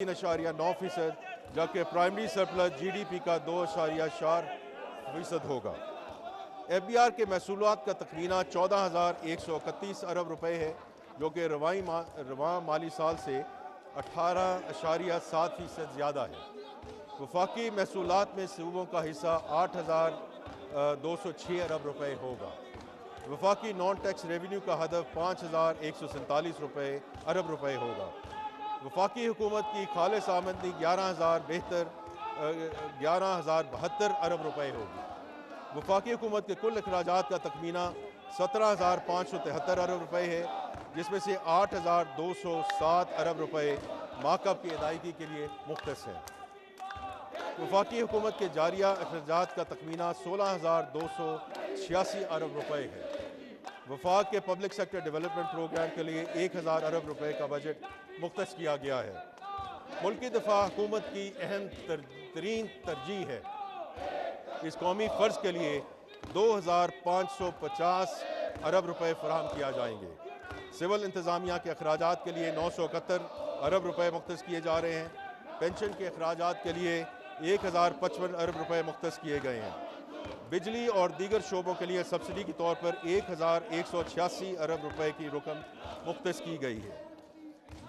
3.9%, जबकि primary surplus GDP का 2.4% होगा। FBR के महसूलात का तखमीना 14,131 अरब रुपए है, जो कि रवां माली साल से 18.7% ज़्यादा है। वफाकी महसूलात में सूबों का हिस्सा 8,206 अरब रुपए होगा। वफाकी नॉन टैक्स रेवेन्यू का हदफ 5,147 अरब रुपए होगा। वफाकी हुकूमत की खालिस आमदनी 11,072 अरब रुपए होगी। वफाकी हुकूमत के कुल अखराजात का तखमीना 17,573 अरब रुपए है, जिसमें से 8,207 अरब रुपए माकब की अदायगी के लिए मुख्तस हैं। वफाकी हुकूमत के जारिया अखराजात का तखमीना 16,286 अरब रुपए है। वफाक के पब्लिक सेक्टर डेवलपमेंट प्रोग्राम के लिए 1,000 अरब रुपए का बजट मुख्तस किया गया है। मुल्की दफा हुकूमत की अहम तरीन तरजीह है। इस कौमी फ़र्ज के लिए 2,550 अरब रुपए फराहम किया जाएंगे। सिविल इंतज़ामिया के अखराजात के लिए 971 अरब रुपए मुख्तस किए जा रहे हैं। पेंशन के अखराजात के लिए 1,055 अरब रुपए मुख्तस किए गए हैं। बिजली और दीगर शोबों के लिए सब्सिडी के तौर पर 1,186 अरब रुपए की रकम मुख्तस की गई है।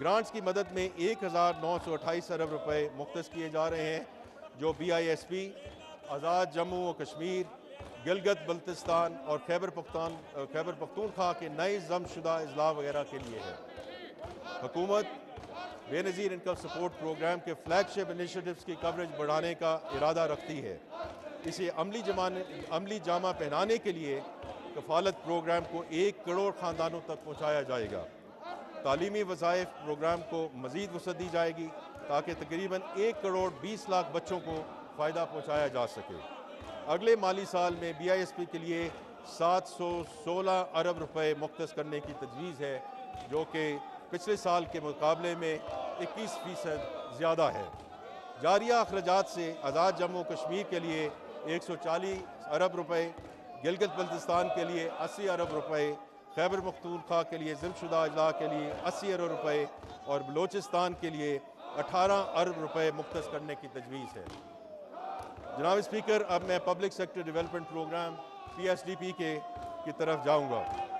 ग्रांट्स की मदद में 1,928 अरब रुपए मुख्तस किए जा रहे हैं, जो BISP, आज़ाद जम्मू व कश्मीर, गिलगित बल्तिस्तान और खैबर पख्तूनख्वा के नए ज़ब्त-शुदा अजला वगैरह के लिए है। हुकूमत बेनज़ीर इनकम सपोर्ट प्रोग्राम के फ्लैगशिप इनिशिएटिव्स की कवरेज बढ़ाने का इरादा रखती है। इसे अमली जामा पहनाने के लिए कफ़ालत प्रोग्राम को 1 करोड़ ख़ानदानों तक पहुँचाया जाएगा। तालीमी वज़ाइफ प्रोग्राम को मज़ीद वसअत दी जाएगी, ताकि तकरीबन 1 करोड़ 20 लाख बच्चों को फ़ायदा पहुँचाया जा सके। अगले माली साल में BISP के लिए 716 अरब रुपए मुख्तस करने की तजवीज़ है, जो कि पिछले साल के मुकाबले में 21% ज़्यादा है। जारिया अखराजात से आज़ाद जम्मू कश्मीर के लिए 140 अरब रुपए, गिलगित बल्तिस्तान के लिए 80 अरब रुपए, खैबर पख्तूनख्वा के लिए ज़ब्त-शुदा अजला के लिए 80 अरब रुपए और बलोचिस्तान के लिए 18 अरब रुपए मुख्तस करने की तजवीज़ है। जनाब स्पीकर, अब मैं public sector development programme PSDP की तरफ जाऊँगा।